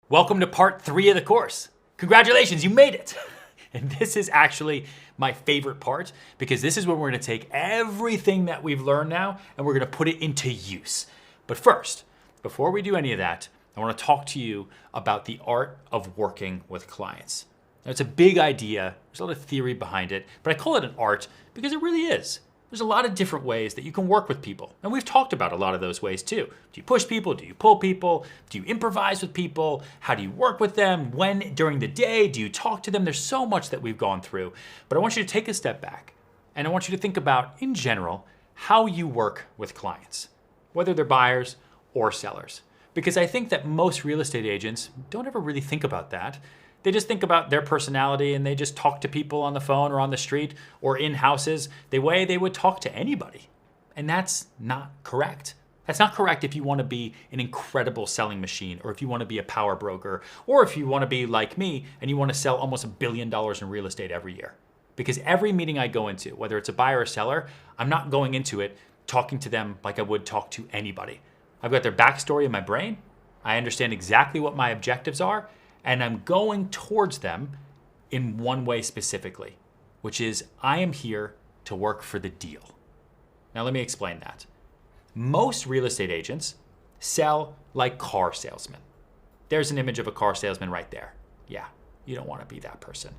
Welcome to part 3 of the course. Congratulations, you made it. And this is actually my favorite part because this is where we're gonna take everything that we've learned now and we're gonna put it into use. But first, before we do any of that, I wanna talk to you about the art of working with clients. Now, it's a big idea, there's a lot of theory behind it, but I call it an art because it really is. There's a lot of different ways that you can work with people. And we've talked about a lot of those ways too. Do you push people? Do you pull people? Do you improvise with people? How do you work with them? When during the day do you talk to them? There's so much that we've gone through. But I want you to take a step back and I want you to think about, in general, how you work with clients, whether they're buyers or sellers. Because I think that most real estate agents don't ever really think about that. They just think about their personality and they just talk to people on the phone or on the street or in houses the way they would talk to anybody. And that's not correct. That's not correct if you want to be an incredible selling machine or if you want to be a power broker or if you want to be like me and you want to sell almost $1 billion in real estate every year. Because every meeting I go into, whether it's a buyer or seller, I'm not going into it talking to them like I would talk to anybody. I've got their backstory in my brain. I understand exactly what my objectives are. And I'm going towards them in one way specifically, which is I am here to work for the deal. Now let me explain that. Most real estate agents sell like car salesmen. There's an image of a car salesman right there. Yeah, you don't want to be that person.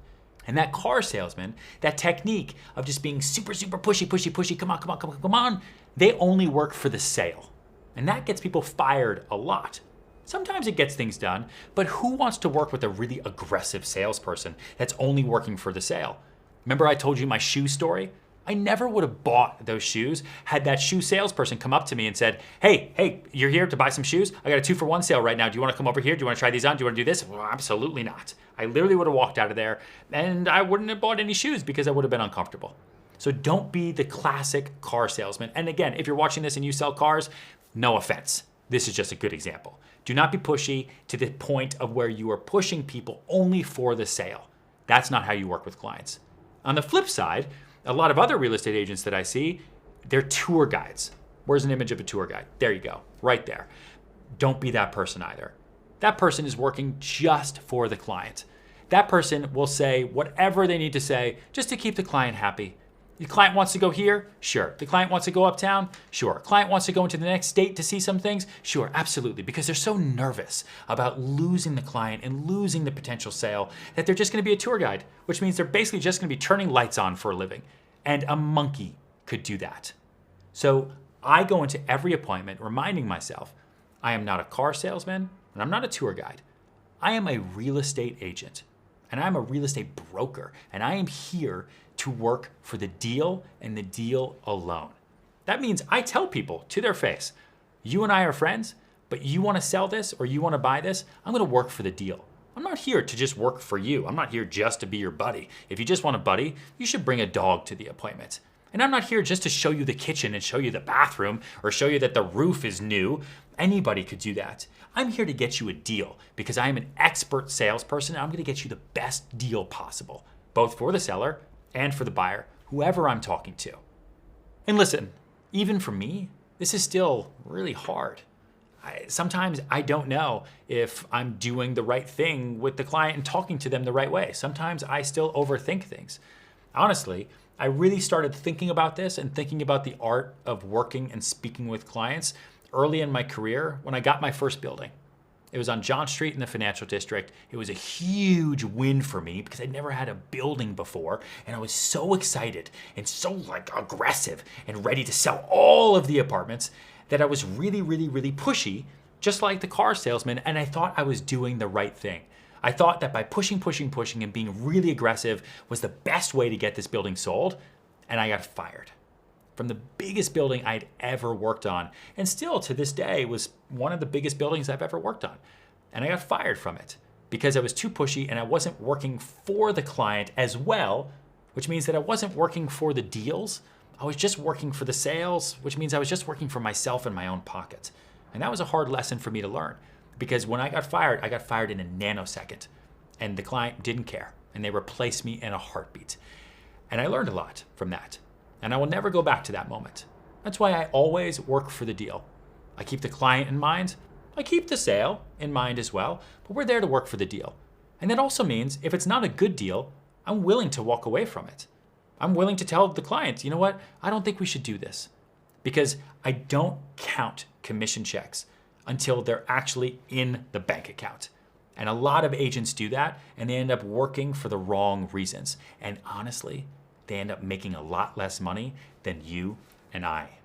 And that car salesman, that technique of just being super pushy, come on, they only work for the sale. And that gets people fired a lot. Sometimes it gets things done, but who wants to work with a really aggressive salesperson that's only working for the sale? Remember I told you my shoe story? I never would have bought those shoes had that shoe salesperson come up to me and said, hey, you're here to buy some shoes? I got a 2-for-1 sale right now. Do you want to come over here? Do you want to try these on? Do you want to do this? Well, absolutely not. I literally would have walked out of there and I wouldn't have bought any shoes because I would have been uncomfortable. So don't be the classic car salesman. And again, if you're watching this and you sell cars, no offense. This is just a good example. Do not be pushy to the point of where you are pushing people only for the sale. That's not how you work with clients. On the flip side, a lot of other real estate agents that I see, they're tour guides. Where's an image of a tour guide? There you go, right there. Don't be that person either. That person is working just for the client. That person will say whatever they need to say just to keep the client happy. The client wants to go here? Sure. The client wants to go uptown? Sure. Client wants to go into the next state to see some things? Sure, absolutely. Because they're so nervous about losing the client and losing the potential sale that they're just going to be a tour guide, which means they're basically just going to be turning lights on for a living. And a monkey could do that. So I go into every appointment reminding myself, I am not a car salesman and I'm not a tour guide. I am a real estate agent and I'm a real estate broker and I am here to work for the deal and the deal alone. That means I tell people to their face, you and I are friends, but you want to sell this or you want to buy this, I'm going to work for the deal. I'm not here to just work for you. I'm not here just to be your buddy. If you just want a buddy, you should bring a dog to the appointment. And I'm not here just to show you the kitchen and show you the bathroom or show you that the roof is new. Anybody could do that. I'm here to get you a deal because I am an expert salesperson and I'm going to get you the best deal possible, both for the seller and for the buyer, whoever I'm talking to. And listen, even for me, this is still really hard. Sometimes I don't know if I'm doing the right thing with the client and talking to them the right way. Sometimes I still overthink things. Honestly, I really started thinking about this and thinking about the art of working and speaking with clients early in my career when I got my first building. It was on John Street in the financial district. It was a huge win for me because I'd never had a building before. And I was so excited and so aggressive and ready to sell all of the apartments that I was really pushy, just like the car salesman. And I thought I was doing the right thing. I thought that by pushing and being really aggressive was the best way to get this building sold. And I got fired from the biggest building I'd ever worked on. And still to this day was one of the biggest buildings I've ever worked on. And I got fired from it because I was too pushy and I wasn't working for the client as well, which means that I wasn't working for the deals. I was just working for the sales, which means I was just working for myself and my own pocket. And that was a hard lesson for me to learn because when I got fired in a nanosecond and the client didn't care and they replaced me in a heartbeat. And I learned a lot from that. And I will never go back to that moment. That's why I always work for the deal. I keep the client in mind. I keep the sale in mind as well, but we're there to work for the deal. And that also means if it's not a good deal, I'm willing to walk away from it. I'm willing to tell the client, you know what, I don't think we should do this, because I don't count commission checks until they're actually in the bank account. And a lot of agents do that, and they end up working for the wrong reasons. And honestly, they end up making a lot less money than you and I.